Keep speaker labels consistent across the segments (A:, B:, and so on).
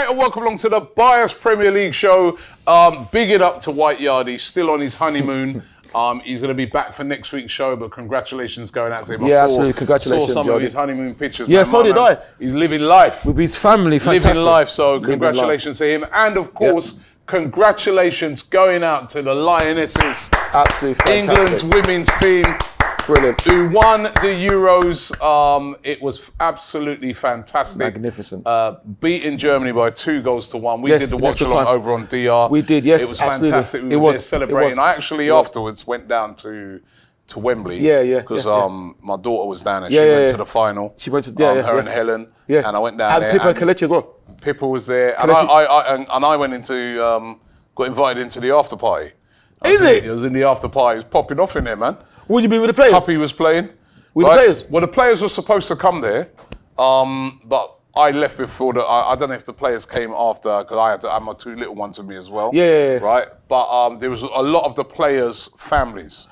A: mate, and welcome along to the Bias Premier League show. Big it up to White Yard. He's still on his honeymoon. He's going to be back for next week's show, but congratulations going out to him.
B: Absolutely. Congratulations,
A: saw some
B: Jordy.
A: of his honeymoon pictures.
B: Yeah, so did I.
A: He's living life.
B: With his family, fantastic.
A: Living life, so congratulations to him. And of course, congratulations going out to the Lionesses.
B: Absolutely fantastic.
A: England's women's team.
B: Brilliant.
A: Who won the Euros. It was absolutely fantastic.
B: Magnificent.
A: Beating Germany by 2-1. We did the watch along over on DR.
B: We did, yes.
A: It was
B: absolutely.
A: fantastic. We were there celebrating. I actually afterwards went down to Wembley. Because my daughter was down there. She went to the final.
B: She went to
A: her and Helen. Yeah. And I went down there.
B: And Pippa and Kelechi as well.
A: Pippa was there. And I went into, got invited into the after party. It was in the after party. It was popping off in there, man.
B: Would you be with the players?
A: Puppy was playing.
B: With the players?
A: Well, the players were supposed to come there, but I left before I don't know if the players came after, because I had to have my 2 little ones with me as well.
B: Yeah.
A: Right? But there was a lot of the players' families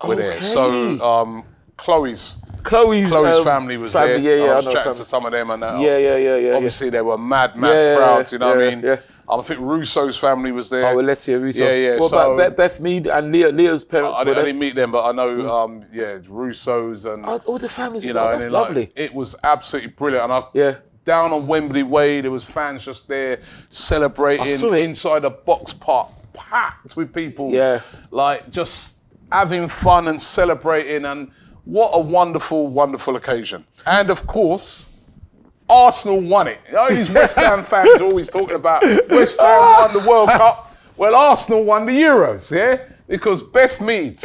A: were there. So Chloe's family was there.
B: Yeah,
A: I was chatting to some of them. And obviously they were mad crowds, you know what I mean?
B: Yeah.
A: I think Russo's family was there.
B: Oh, well, let's see Russo.
A: Yeah.
B: What about Beth Mead and Leah's parents?
A: I didn't meet them, but I know, Russo's and
B: all the families.
A: That's
B: lovely.
A: It was absolutely brilliant. And down on Wembley Way, there was fans just there celebrating inside a box park, packed with people. Yeah, like just having fun and celebrating. And what a wonderful, wonderful occasion. And of course, Arsenal won it. You know, these West Ham fans are always talking about West Ham won the World Cup. Well, Arsenal won the Euros, yeah? Because Beth Mead,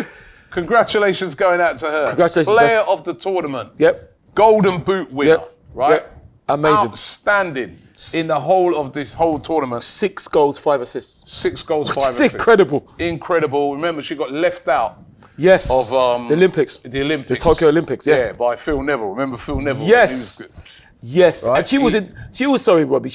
A: congratulations going out to her.
B: Congratulations,
A: Player
B: Beth.
A: of the tournament.
B: Yep.
A: Golden Boot winner, right?
B: Yep. Amazing.
A: Outstanding in the whole of this whole tournament.
B: 6 goals, 5 assists.
A: 6 goals, 5 assists.
B: It's incredible.
A: Incredible. Remember, she got left out.
B: Yes.
A: Of
B: the Olympics.
A: The
B: Tokyo Olympics,
A: Yeah, by Phil Neville. Remember Phil Neville?
B: Yes. Yes,
A: right?
B: And she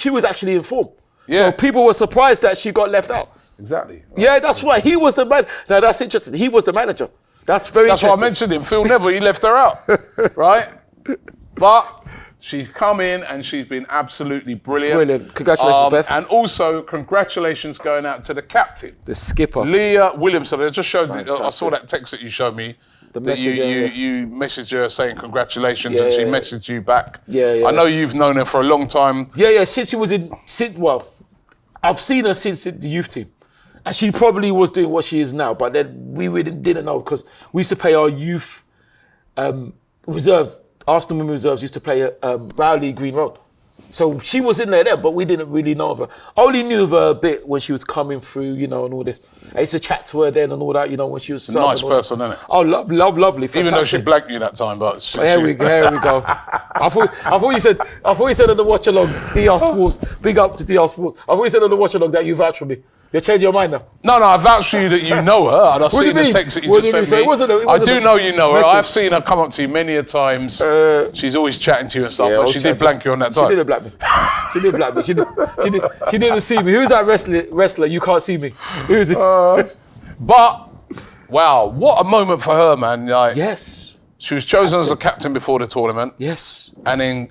B: was actually in form.
A: Yeah.
B: So people were surprised that she got left out.
A: Exactly. Right.
B: Yeah, that's right. He was the man. Now that's interesting. He was the manager. That's very interesting.
A: That's why I mentioned him. Phil Neville, he left her out. Right? But she's come in and she's been absolutely brilliant.
B: Brilliant. Congratulations, Beth.
A: And also, congratulations going out to the captain.
B: The skipper.
A: Leah Williamson. I just showed I saw that text that you showed me.
B: The message,
A: you messaged her saying congratulations and she messaged you back.
B: Yeah.
A: I know you've known her for a long time.
B: Yeah. Since she was I've seen her since the youth team. And she probably was doing what she is now, but then we really didn't know because we used to play our youth reserves. Arsenal women reserves used to play Rowley Green Road. So she was in there, but we didn't really know of her. I only knew of her a bit when she was coming through, and all this. I used to chat to her then and all that, when she was...
A: A nice person, isn't it?
B: Oh, lovely, fantastic.
A: Even though she blanked you that time, but...
B: Here we go. I thought you said on the watch along, DR Sports, big up to DR Sports. I thought you said on the watch along that you vouch for me. You're changing your mind now.
A: No, I vouch for you that you know her, and I've seen the text that you just sent me. I do know you know her. I've seen her come up to you many a times. She's always chatting to you and stuff, but she did blank you on that time.
B: She didn't blank me. She didn't see me. Who's that wrestler? You can't see me. Who is it?
A: But, wow, what a moment for her, man.
B: Yes.
A: She was chosen as a captain before the tournament.
B: Yes.
A: And then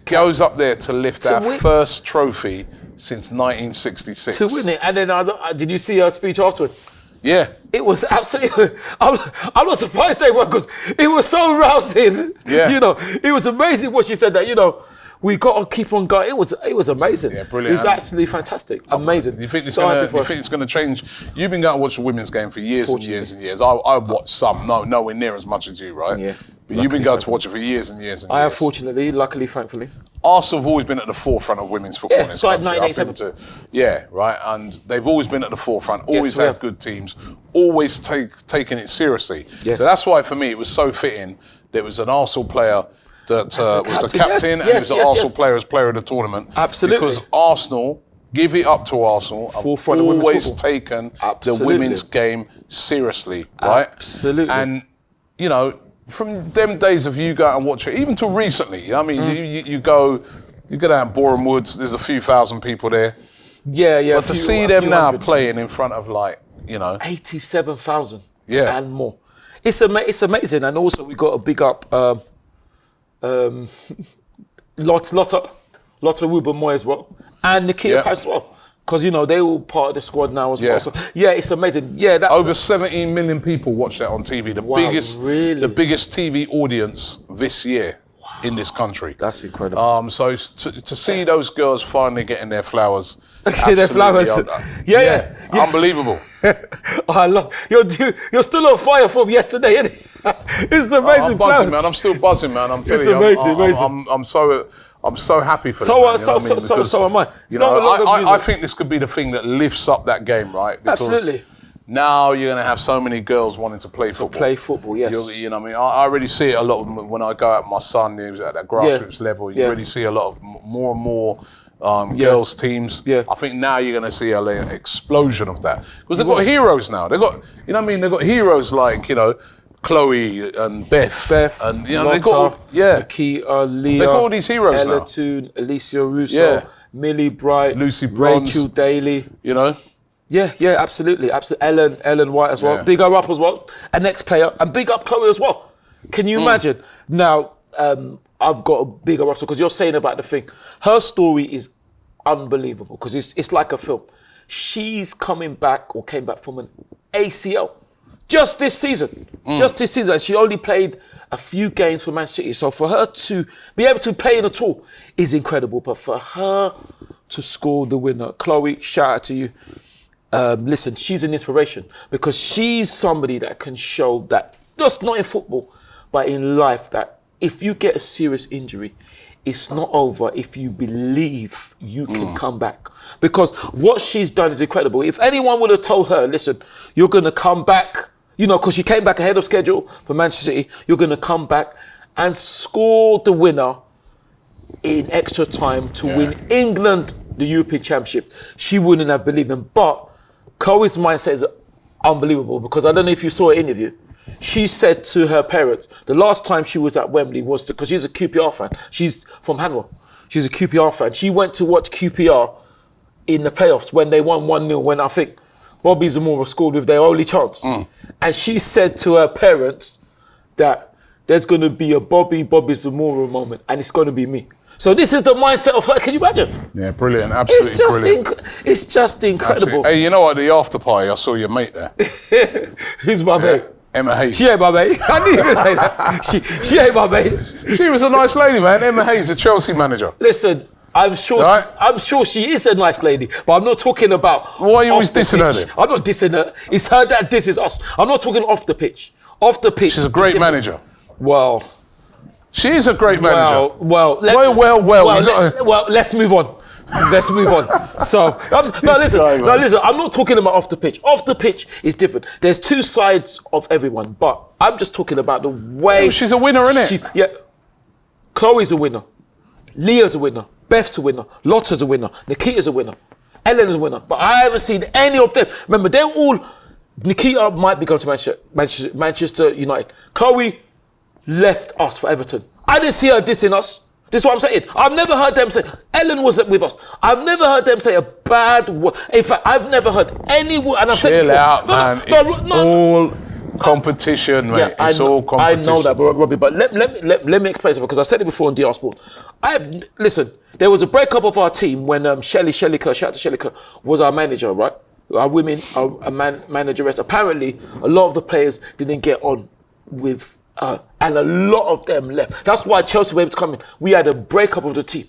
A: goes up there to lift our first trophy since 1966.
B: To win it. And then, did you see her speech afterwards?
A: Yeah.
B: It was absolutely... I'm not surprised they were, because it was so rousing.
A: Yeah.
B: It was amazing what she said that, we got to keep on going. It was amazing.
A: Yeah, brilliant.
B: It was absolutely fantastic. Amazing.
A: You think it's going to change? You've been going to watch the women's game for years and years and years. I watched some, nowhere near as much as you, right?
B: Yeah.
A: But you've been going to watch it for years and years and years.
B: I have, fortunately, luckily, thankfully.
A: Arsenal have always been at the forefront of women's football.
B: Yeah, started 1987.
A: Yeah, right. And they've always been at the forefront, always had good teams, always taking it seriously.
B: Yes.
A: So that's why, for me, it was so fitting that it was an Arsenal player that was the captain and he was an Arsenal player as player of the tournament.
B: Absolutely.
A: Because Arsenal, give it up to Arsenal, have always taken the women's game seriously, right?
B: Absolutely.
A: And, from them days of you go out and watch it, even till recently, you go down Boreham Woods, there's a few thousand people there.
B: Yeah.
A: But to see them now playing in front of
B: 87,000 and more. It's amazing. And also we got a big up Lotta Ruben Moy as well. and Nikita Paris as well. Because, you know, they all part of the squad now as well. So, yeah, it's amazing. Yeah,
A: over 17 million people watch that on TV. The biggest TV audience this year in this country.
B: That's incredible.
A: So to see those girls finally getting their flowers.
B: Their flowers. Yeah.
A: Unbelievable.
B: I love you're still on fire from yesterday, isn't it? It's amazing.
A: I'm buzzing, man. I'm still buzzing, man. I'm telling you.
B: It's amazing.
A: I'm so happy for
B: them. So am I.
A: I think this could be the thing that lifts up that game, right? Because
B: absolutely.
A: Now you're going to have so many girls wanting to play football.
B: Yes.
A: You know what I mean? I already see it a lot when I go out with my son at that grassroots level. You already see a lot of more and more girls teams.
B: Yeah.
A: I think now you're going to see an explosion of that. Because they've got heroes now. They've got, you know what I mean? They've got heroes like, you know, Chloe and Beth and you know they got
B: Nikita, Leah,
A: they got all these heroes
B: Ella
A: now.
B: Toon, Alicia Russo, Millie Bright,
A: Lucy Bronze,
B: Rachel Daly.
A: You know.
B: Yeah, absolutely. Ellen White as well. Big her up as well. An ex-player and big up Chloe as well. Can you imagine? Now I've got a bigger up because you're saying about the thing. Her story is unbelievable because it's like a film. She's came back from an ACL. Just this season. And she only played a few games for Man City. So for her to be able to play in a tour is incredible. But for her to score the winner, Chloe, shout out to you. Listen, she's an inspiration because she's somebody that can show that, just not in football, but in life, that if you get a serious injury, it's not over if you believe you can come back. Because what she's done is incredible. If anyone would have told her, listen, you're going to come back, you know, because she came back ahead of schedule for Manchester City, you're going to come back and score the winner in extra time to win England the European Championship, she wouldn't have believed them. But Chloe's mindset is unbelievable because I don't know if you saw her interview. She said to her parents, the last time she was at Wembley was because she's a QPR fan. She's from Hanwell. She's a QPR fan. She went to watch QPR in the playoffs when they won 1-0 when I think Bobby Zamora scored with their only chance. And she said to her parents that there's going to be a Bobby Zamora moment and it's going to be me. So this is the mindset of her. Can you imagine?
A: Yeah, brilliant. Absolutely brilliant.
B: It's just incredible.
A: Absolutely. Hey, you know what? The after party, I saw your mate there.
B: Who's my mate?
A: Emma Hayes.
B: She ain't my mate. I knew you were going to say that. She ain't my mate.
A: She was a nice lady, man. Emma Hayes, the Chelsea manager.
B: Listen, I'm sure she is a nice lady, but I'm not talking about.
A: Why are you always dissing her then?
B: I'm not dissing her. It's her that disses us. I'm not talking off the pitch. Off the pitch.
A: She's a great manager.
B: Well.
A: She is a great manager.
B: Well. Let's move on. Let's move on. So, listen. I'm not talking about off the pitch. Off the pitch is different. There's two sides of everyone, but I'm just talking about the way.
A: She's a winner, isn't it?
B: Yeah. Chloe's a winner. Leah's a winner. Beth's a winner. Lotta's a winner. Nikita's a winner. Ellen's a winner. But I haven't seen any of them. Remember, they're all. Nikita might be going to Manchester United. Chloe left us for Everton. I didn't see her dissing us. This is what I'm saying. I've never heard them say, Ellen wasn't with us. I've never heard them say a bad word. In fact, I've never heard any word. And I've said
A: Chill out, man. It's all competition, mate.
B: Yeah,
A: it's all competition.
B: I know that, Robbie, but let me explain something, because I said it before on DR Sport. Listen, there was a breakup of our team when Shelliker, shout out to Shelliker, was our manager, right? Our women, our manageress. Apparently, a lot of the players didn't get on with and a lot of them left. That's why Chelsea were able to come in. We had a breakup of the team.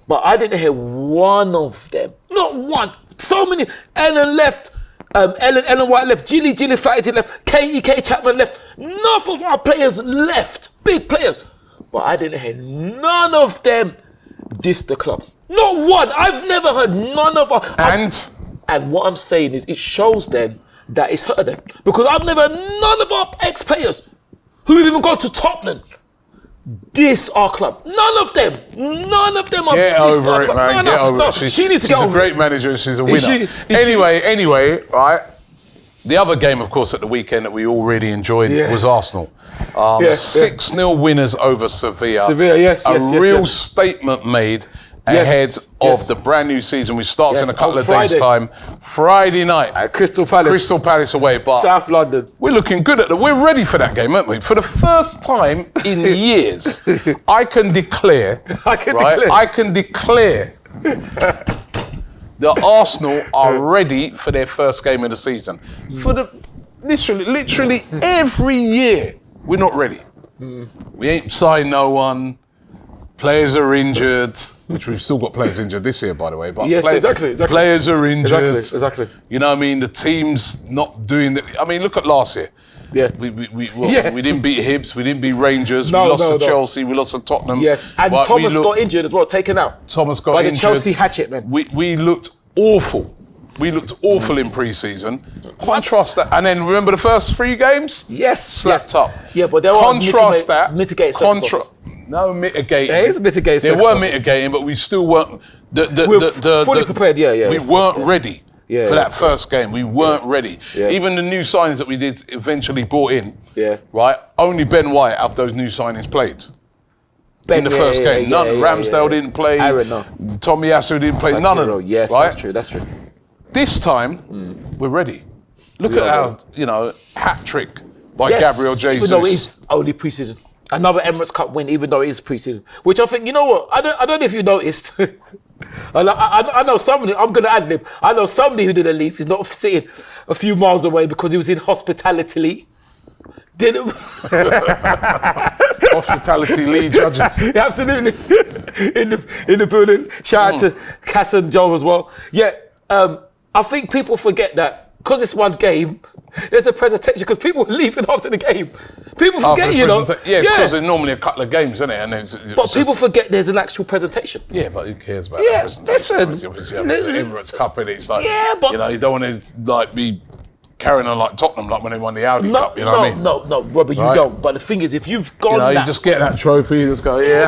B: But I didn't hear one of them. Not one. So many. Ellen left. Ellen White left. Gilly Flaherty left. K Chapman left. None of our players left. Big players. But I didn't hear none of them diss the club. Not one. I've never heard none of our... And what I'm saying is, it shows then that it's her then. Because I've never heard none of our ex-players who even gone to Tottenham diss our club. None of them are
A: Get over it, man. Get over it.
B: She needs to get over it.
A: She's a great manager and she's a winner. Anyway, right. The other game, of course, at the weekend that we all really enjoyed was Arsenal. 6-0 winners over Sevilla. A real statement made ahead of the brand new season, which starts in a couple of days' time. Friday night
B: at Crystal Palace
A: away, but
B: South London.
A: We're looking good we're ready for that game, aren't we? For the first time in years, I can declare that Arsenal are ready for their first game of the season. For the literally every year, we're not ready. We ain't signed no one. Players are injured, which we've still got players injured this year, by the way. But
B: yes, exactly.
A: Players are injured.
B: Exactly.
A: You know what I mean? The team's not doing the. I mean, look at last year.
B: Yeah.
A: We didn't beat Hibs, we didn't beat Rangers, we lost to Chelsea, we lost to Tottenham.
B: Yes, and Thomas got injured as well, taken out.
A: Thomas got injured.
B: By the Chelsea hatchet, man.
A: We looked awful. We looked awful in pre-season. Contrast that, and then remember the first 3 games?
B: Yes.
A: Slapped up.
B: Yeah, but there were mitigating circumstances.
A: No mitigating.
B: There is mitigating.
A: There were mitigating, but we still weren't.
B: Fully prepared. Yeah.
A: We weren't ready for that first game. We weren't ready. Yeah. Even the new signings that we did eventually brought in.
B: Yeah.
A: Right. Only Ben White of those new signings played. In the first game, none. Ramsdale didn't play.
B: Aaron, no.
A: Tomiyasu didn't play. None of them.
B: Yes,
A: right?
B: That's true.
A: This time, we're ready. Look at our, hat trick by Gabriel Jesus.
B: Even though it is only pre-season. Another Emirates Cup win, even though it is pre-season. Which I think, you know what? I don't know if you noticed. I know somebody, I'm going to ad-lib. I know somebody who didn't leave. He's not sitting a few miles away because he was in hospitality. Didn't...
A: Hospitality lead judges.
B: Yeah, absolutely. in the building. Shout out to Cass and Joe as well. Yeah, I think people forget that because it's one game, there's a presentation because people are leaving after the game. People forget,
A: Yeah, because there's normally a couple of games, isn't it? And
B: but people forget there's an actual presentation.
A: Yeah, but who cares about that presentation?
B: Listen.
A: It's the Emirates Cup, and it's like, you don't want to be carrying on like Tottenham, like when they won the Audi Cup, you know what I mean?
B: No, Robbie, you don't. But the thing is, if you've gone,
A: you just get that trophy, you just go, cheers.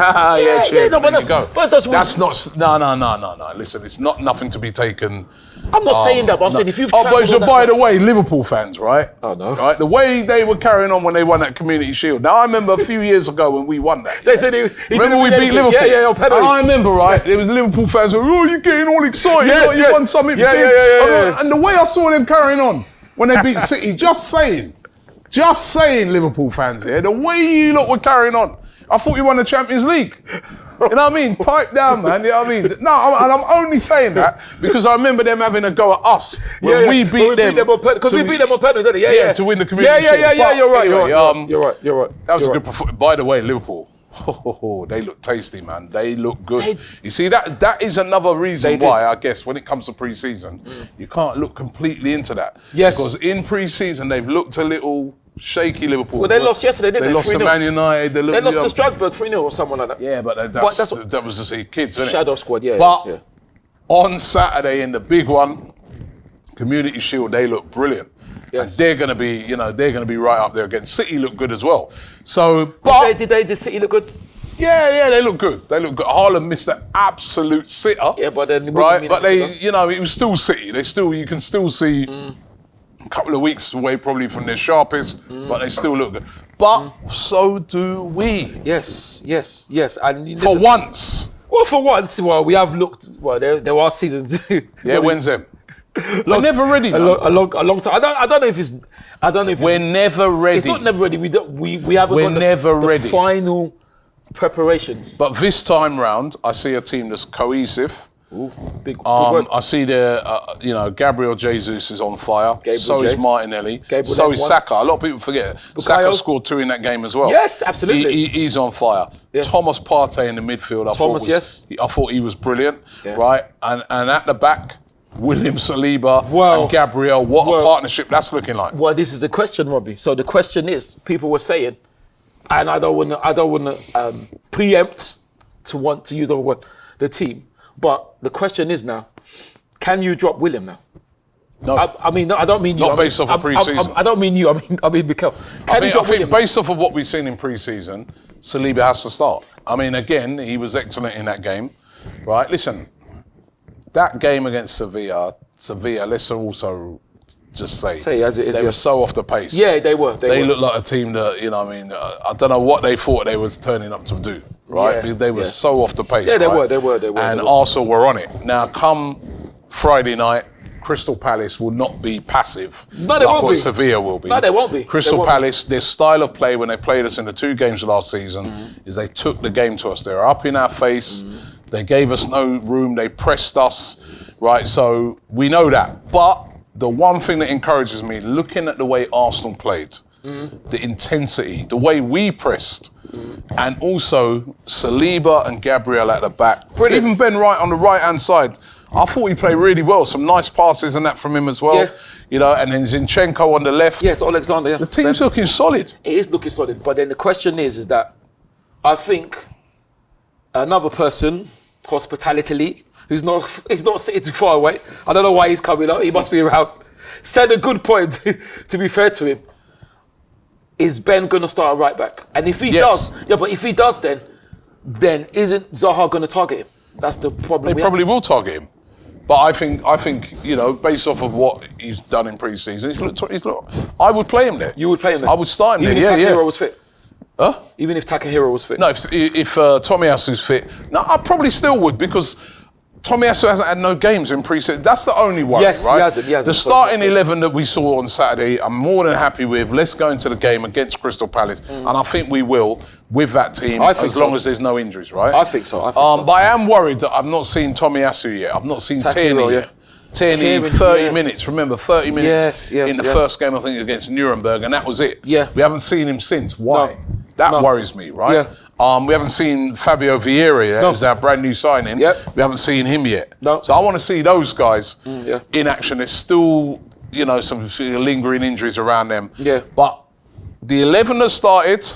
A: That's not. No. Listen, it's not nothing to be taken.
B: I'm not saying that, but I'm saying if you've.
A: By the way, Liverpool fans, right?
B: Oh no.
A: Right, the way they were carrying on when they won that Community Shield. Now I remember a few years ago when we won that.
B: They said
A: remember we beat Liverpool.
B: Yeah, penalties.
A: I remember, right? There was Liverpool fans who were, you're getting all excited. You won something big.
B: Yeah.
A: And the way I saw them carrying on when they beat City, just saying, Liverpool fans here, the way you lot were carrying on, I thought you won the Champions League. You know what I mean? Pipe down, man. You know what I mean? No, I'm only saying that because I remember them having a go at us when we beat them.
B: Because we beat them on penalties, didn't it?
A: Yeah, to win the Community Shield.
B: Yeah, you're right.
A: That was a good performance. By the way, Liverpool, they look tasty, man. They look good. You see, that is another reason why, I guess, when it comes to pre-season, you can't look completely into that.
B: Yes.
A: Because in pre-season, they've looked a little shaky, Liverpool.
B: Well, they lost yesterday, didn't they?
A: They lost to Man United.
B: They lost to Strasbourg 3-0 or someone like that.
A: Yeah, but that was just the kids, isn't it?
B: Shadow squad, yeah.
A: But on Saturday in the big one, Community Shield, they look brilliant. Yes. And they're going to be right up there again. City look good as well. So, but
B: did City look good?
A: Yeah, they look good. Haaland missed an absolute sitter.
B: Yeah, but then
A: right, but it was still City. You can still see a couple of weeks away probably from their sharpest, but they still look good. But so do we.
B: Yes. And
A: for once.
B: Well, for once, we have looked. Well, there are seasons.
A: When's them? We're never ready.
B: A long time. I don't know if
A: we're never ready.
B: It's not never ready. We haven't.
A: We're never ready.
B: The final preparations.
A: But this time round, I see a team that's cohesive.
B: Ooh, big
A: I see Gabriel Jesus is on fire. So is Martinelli. So is Saka. A lot of people forget. Saka scored 2 in that game as well.
B: Yes, absolutely.
A: He's on fire. Yes. Thomas Partey in the midfield. I thought he was brilliant. Yeah. Right, and at the back, William Saliba and Gabriel. What a partnership that's looking like.
B: Well, this is the question, Robbie. So the question is, people were saying, and I don't want to preempt to want to use the team. But the question is now, can you drop William now?
A: No.
B: I mean, I don't mean you.
A: Not based off of pre-season.
B: I don't mean you. I mean Mikel.
A: I think based off of what we've seen in pre-season, Saliba has to start. I mean, again, he was excellent in that game. Right? Listen, that game against Sevilla, let's also just say
B: as it is,
A: they were so off the pace.
B: Yeah, they were.
A: They looked like a team that, I don't know what they thought they was turning up to do. Right? Yeah, they were so off the pace.
B: Yeah, they
A: right?
B: were.
A: And Arsenal were on it. Now, come Friday night, Crystal Palace will not be passive what Sevilla will be.
B: No, they won't be.
A: Crystal Palace, their style of play when they played us in the 2 games last season is they took the game to us. They were up in our face. They gave us no room. They pressed us. right? So we know that. But the one thing that encourages me, looking at the way Arsenal played, the intensity, the way we pressed, and also Saliba and Gabriel at the back.
B: Brilliant.
A: Even Ben Wright on the right-hand side. I thought he played really well. Some nice passes and that from him as well.
B: Yeah.
A: You know, and then Zinchenko on the left.
B: Yes, Alexander. Yeah.
A: The team's looking solid.
B: It is looking solid, but then the question is that I think another person, hospitality, who's not sitting too far away. I don't know why he's coming up. He must be around. Said a good point. To be fair to him, is Ben going to start a right back? And if he does, but if he does, then isn't Zaha going to target him? That's the problem.
A: They probably will target him. But I think, you know, based off of what he's done in pre-season, he's looked, I would play him there.
B: You would play him there?
A: I would start him
B: Even
A: there,
B: if Takahiro was fit?
A: Huh?
B: Even if Takahiro was fit?
A: No, if Tomiyasu's fit, no, I probably still would, because Tomiyasu hasn't had no games in pre-season. That's the only worry,
B: yes,
A: right?
B: He hasn't.
A: The starting 11 that we saw on Saturday, I'm more than happy with. Let's go into the game against Crystal Palace, and I think we will with that team, as long as there's no injuries, right?
B: I think so.
A: But I am worried that I've not seen Tomiyasu yet. I've not seen Tierney yet. Tierney, 30 minutes. Remember, 30 minutes in the first game, I think, against Nuremberg, and that was it.
B: Yeah.
A: We haven't seen him since. Why? That worries me, right?
B: Yeah.
A: We haven't seen Fabio Vieira yet, who's our brand new signing.
B: Yep.
A: We haven't seen him yet.
B: No.
A: So I want to see those guys in action. There's still, you know, some lingering injuries around them.
B: Yeah.
A: But the 11 that started,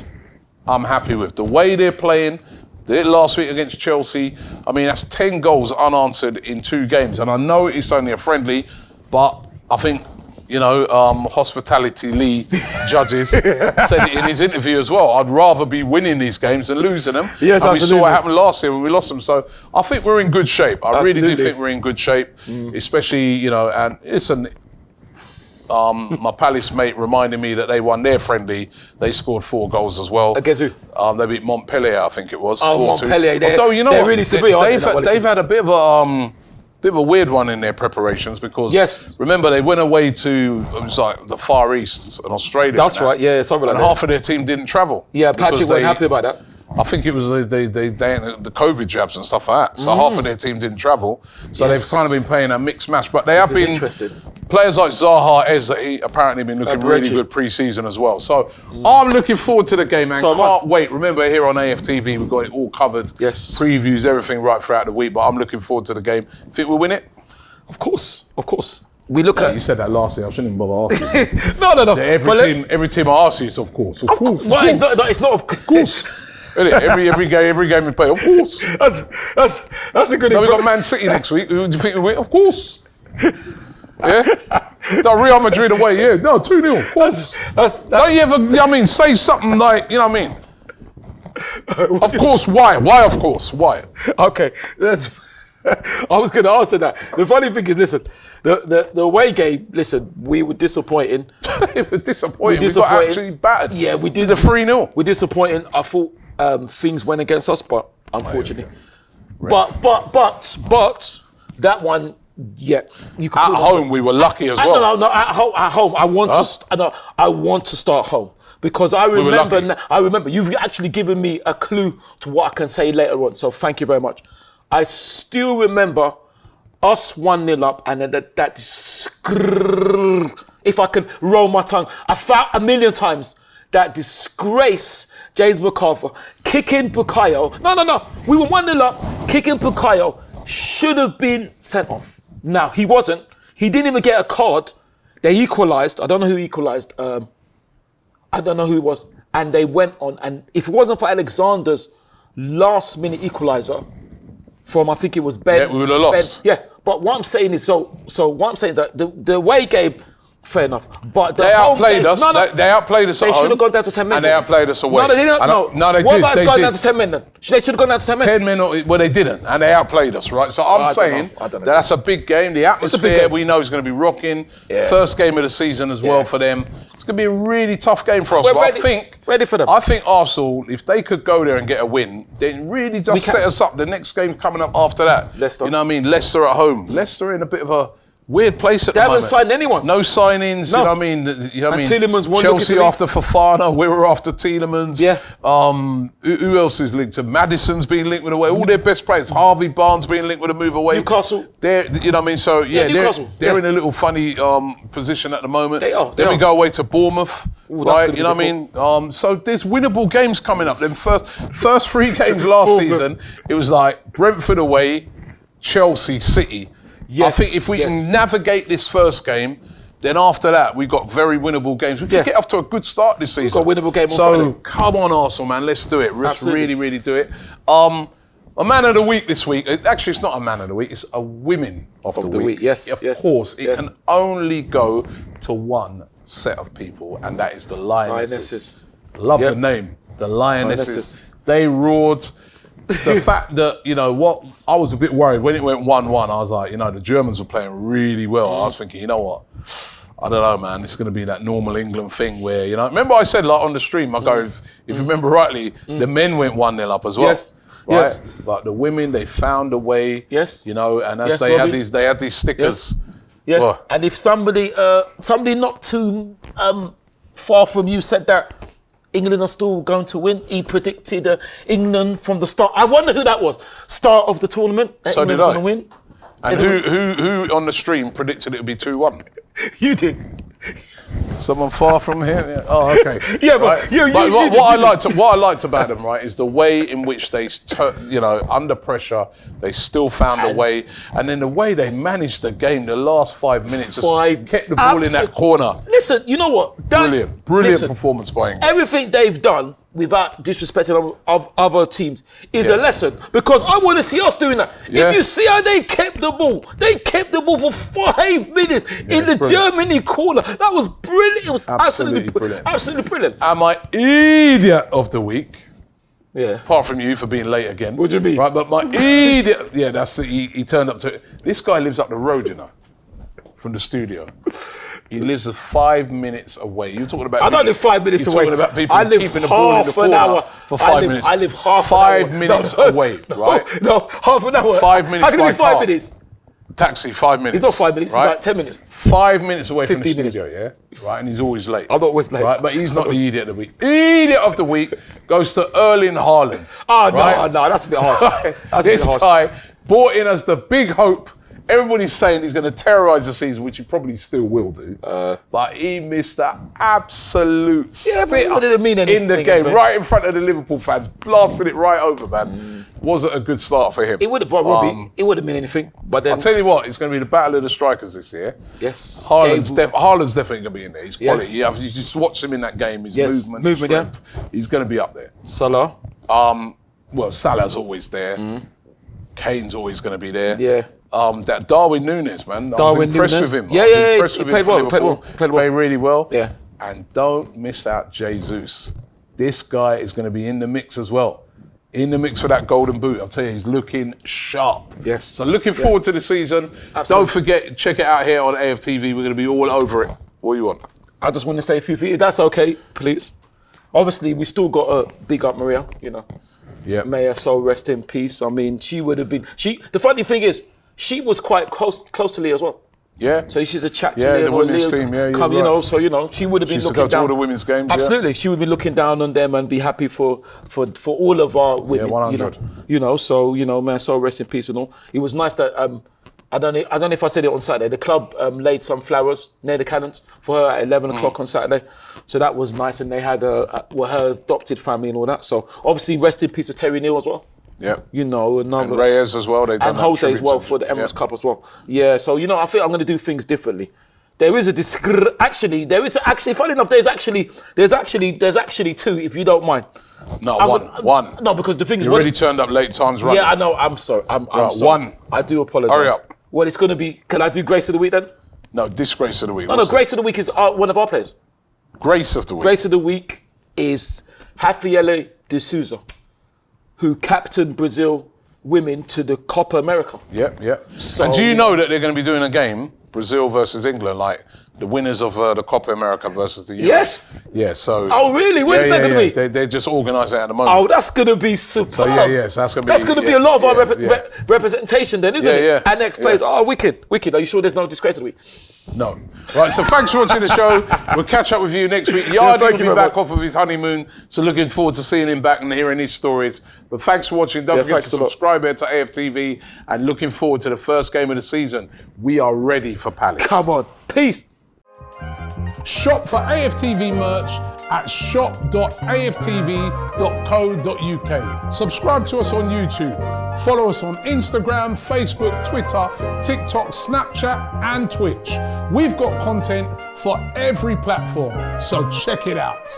A: I'm happy with. The way they're playing, they did last week against Chelsea. I mean, that's 10 goals unanswered in 2 games. And I know it's only a friendly, but I think, you know, Hospitality Lee Judges said it in his interview as well. I'd rather be winning these games than losing them.
B: Yes,
A: and
B: absolutely.
A: we saw what happened last year when we lost them. So I think we're in good shape. I really do think we're in good shape, especially, you know, and it's my Palace mate reminded me that they won their friendly. They scored 4 goals as well.
B: Against who?
A: They beat Montpellier, I think it was.
B: Oh,
A: 4-2.
B: Montpellier.
A: Although, you know
B: they're
A: what?
B: really severe,
A: They've had a bit of a weird one in their preparations, because remember, they went away to, it was like the Far East and Australia.
B: That's right, yeah, something like
A: and
B: that.
A: half of their team didn't travel.
B: Yeah, Patrick wasn't happy about that.
A: I think it was the COVID jabs and stuff like that. So half of their team didn't travel. So they've kind of been playing a mixed match. But they have been players like Zaha Eze apparently been looking really good pre-season as well. So I'm looking forward to the game, man. Can't wait. Remember, here on AFTV, we've got it all covered.
B: Yes.
A: Previews, everything right throughout the week. But I'm looking forward to the game. Think we'll win it?
B: Of course. We look at.
A: You said that last year. I shouldn't even bother asking you.
B: No.
A: Every team I ask you is of course. Of course.
B: Well, it's not of course.
A: Every game we play, of course.
B: That's a good.
A: Now we got Man City next week. Who do you think we win? Of course. Yeah. No, Real Madrid away. Yeah. No, 2-0. Of course. Don't you ever? I mean, say something like, you know what I mean? Of course. Why? Why? Of course. Why?
B: Okay. I was going to answer that. The funny thing is, listen, the away game. Listen, we were disappointing.
A: It was disappointing. We got actually battered.
B: Yeah, we did.
A: The 3-0.
B: We're disappointing. I thought things went against us, but unfortunately. But that one, yeah, you could.
A: At home, we were lucky as well.
B: No. At home, I want to start home. Because I remember you've actually given me a clue to what I can say later on. So thank you very much. I still remember us 1-0 up, and then that if I can roll my tongue, I found a million times that disgrace James McCarthy kicking Bukayo. No. We were 1-0 up, kicking Bukayo should have been sent off. Now he wasn't. He didn't even get a card. They equalised. I don't know who equalised. I don't know who it was. And they went on. And if it wasn't for Alexander's last-minute equaliser from, I think it was Ben.
A: Yeah, we would have lost.
B: Ben, yeah, but what I'm saying is, so what I'm saying is that the away game, fair enough. But
A: they outplayed us. They outplayed us at home.
B: They should have gone down to 10 men.
A: And they outplayed us away.
B: No, they didn't. No,
A: they did.
B: What about going down to 10 men then? They should have gone down to 10 men.
A: 10 men, well, they didn't. And they outplayed us, right? So I'm saying that's a big game. The atmosphere we know is going to be rocking. Yeah. First game of the season as well for them. It's going to be a really tough game for us.
B: We're
A: ready
B: for them.
A: I think Arsenal, if they could go there and get a win, then really just set us up. The next game coming up after that.
B: Leicester.
A: You know what I mean? Leicester at home. Leicester in a bit of a Weird place at the moment.
B: They haven't signed anyone.
A: No signings. No. You know what I mean?
B: Tielemans
A: Chelsea after Fofana. We were after Tielemans.
B: Yeah.
A: Who else is linked to? Madison's being linked with away. All their best players. Harvey Barnes being linked with a move away.
B: Newcastle.
A: You know what I mean? So
B: Newcastle.
A: They're in a little funny position at the moment.
B: They are.
A: Then we go away to Bournemouth.
B: Ooh,
A: right? You know what I mean? So there's winnable games coming up. Then first 3 games last season, it was like Brentford away, Chelsea, City. Yes, I think if we can navigate this first game, then after that, we've got very winnable games. We can get off to a good start this season.
B: We've got a winnable game on
A: Friday.
B: So,
A: come on, Arsenal, man. Let's do it. Let's really, really do it. A man of the week this week. Actually, it's not a man of the week. It's a women of the week.
B: Yes,
A: of course. It can only go to one set of people, and that is the Lionesses. Love the name. The Lionesses. They roared. The fact that, you know what, I was a bit worried when it went 1-1. I was like, you know, the Germans were playing really well. I was thinking, you know what, I don't know, man. It's going to be that normal England thing where, you know, remember I said, like, on the stream, I go, if you remember rightly, the men went 1-0 up as well. Yes. Right? Yes. Like the women, they found a way. Yes. You know, and as they had these stickers.
B: Yes. Yeah. And if somebody not too far from you said that England are still going to win, he predicted England from the start. I wonder who that was. Start of the tournament.
A: So
B: England
A: did I.
B: Going to win.
A: And who on the stream predicted it would be 2-1?
B: You did.
A: Someone far from here. Yeah. Oh, okay.
B: Yeah, but
A: right? What I liked about them, right, is the way in which they, under pressure, they still found a way, and then the way they managed the game, the last 5 minutes, just kept the ball in that corner.
B: Listen, you know what?
A: Brilliant performance by England.
B: Everything they've done, without disrespecting of other teams, is a lesson, because I want to see us doing that. Yeah. If you see how they kept the ball for 5 minutes in the Germany corner. That was brilliant. It was absolutely brilliant. Absolutely brilliant.
A: And my idiot of the week,
B: yeah,
A: apart from you for being late again.
B: What do you mean?
A: Right, but my idiot, that's it. He turned up to it. This guy lives up the road, you know, from the studio. He lives 5 minutes away. You're talking about.
B: I don't live 5 minutes away.
A: You're talking about people keeping the ball in the corner for 5 minutes.
B: I live half
A: 5 minutes away, right?
B: No, half an hour.
A: 5 minutes.
B: How can it be 5 minutes?
A: Taxi, 5 minutes.
B: It's not 5 minutes,
A: right?
B: It's like 10 minutes.
A: 5 minutes away from the
B: 15 minutes.
A: studio, yeah? Right, and he's always late.
B: I'm always late.
A: Right, but he's not the idiot of the week. Idiot of the week goes to Erling Haaland.
B: Oh, right? No, that's a bit harsh.
A: This guy brought in as the big hope. Everybody's saying he's going to terrorise the season, which he probably still will do. But he missed that absolute sitter in the game, right in front of the Liverpool fans, blasting it right over, man. Wasn't a good start for him.
B: It would have brought Robbie. It would have meant anything. But then,
A: I'll tell you what, it's going to be the battle of the strikers this year.
B: Yes.
A: Haaland's definitely going to be in there. He's quality. You just watch him in that game. His movement, strength. He's going to be up there.
B: Salah.
A: Well, Salah's always there. Kane's always going to be there.
B: Yeah.
A: That Darwin Núñez, man. I was impressed with him.
B: He played well.
A: Played really well.
B: Yeah.
A: And don't miss out Jesus. This guy is going to be in the mix as well. In the mix for that golden boot. I'll tell you, he's looking sharp.
B: Yes.
A: So looking forward to the season.
B: Absolutely.
A: Don't forget, check it out here on AFTV. We're going to be all over it. What do you want?
B: I just want to say a few things. If that's okay, please. Obviously, we still got a big up Maria, you know.
A: Yeah.
B: May her soul rest in peace. I mean, she would have been... The funny thing is, she was quite close to Lee as well.
A: Yeah.
B: So she's a chat to
A: Lee.
B: Yeah,
A: the women's team,
B: you know, so, you know, she would have been looking down. She used to go to
A: all the women's games,
B: Absolutely. She would be looking down on them and be happy for all of our women.
A: Yeah, 100.
B: You know, so, you know, man, so rest in peace and all. It was nice that, I don't know if I said it on Saturday, the club laid some flowers near the cannons for her at 11 o'clock on Saturday. So that was nice, and they had her adopted family and all that. So obviously, rest in peace to Terry Neal as well.
A: Yeah.
B: You know,
A: and Reyes as well.
B: And Jose as well for the Emirates Cup as well. Yeah, so, you know, I think I'm going to do things differently. There is actually, funny enough, there's actually two, if you don't mind.
A: No, one.
B: No, because the thing is...
A: You already turned up late times running.
B: Yeah, I know, I'm sorry. I'm sorry.
A: One.
B: I do apologise.
A: Hurry up.
B: Well, it's going to be... Can I do Grace of the Week then?
A: No, Disgrace of the Week.
B: No, Grace of the Week is one of our players.
A: Grace of the Week.
B: Grace of the Week is Rafaela de Souza, who captained Brazil women to the Copa America.
A: Yep. So, and do you know that they're going to be doing a game Brazil versus England, like the winners of the Copa America versus the US.
B: Yes.
A: Yeah, so.
B: Oh, really? When's that going to be?
A: They're just organising it at the moment.
B: Oh, that's going to be superb.
A: So, so that's going to be...
B: That's going to be a lot of our representation then, isn't it?
A: Yeah.
B: Our next players. Oh, wicked. Are you sure there's no disgrace of the week?
A: No. Right, so thanks for watching the show. We'll catch up with you next week. Yardy will be back off of his honeymoon, so looking forward to seeing him back and hearing his stories. But thanks for watching. Don't forget to subscribe here to AFTV, and looking forward to the first game of the season. We are ready for Palace.
B: Come on. Peace.
A: Shop for AFTV merch at shop.aftv.co.uk. Subscribe to us on YouTube. Follow us on Instagram, Facebook, Twitter, TikTok, Snapchat, and Twitch. We've got content for every platform, so check it out.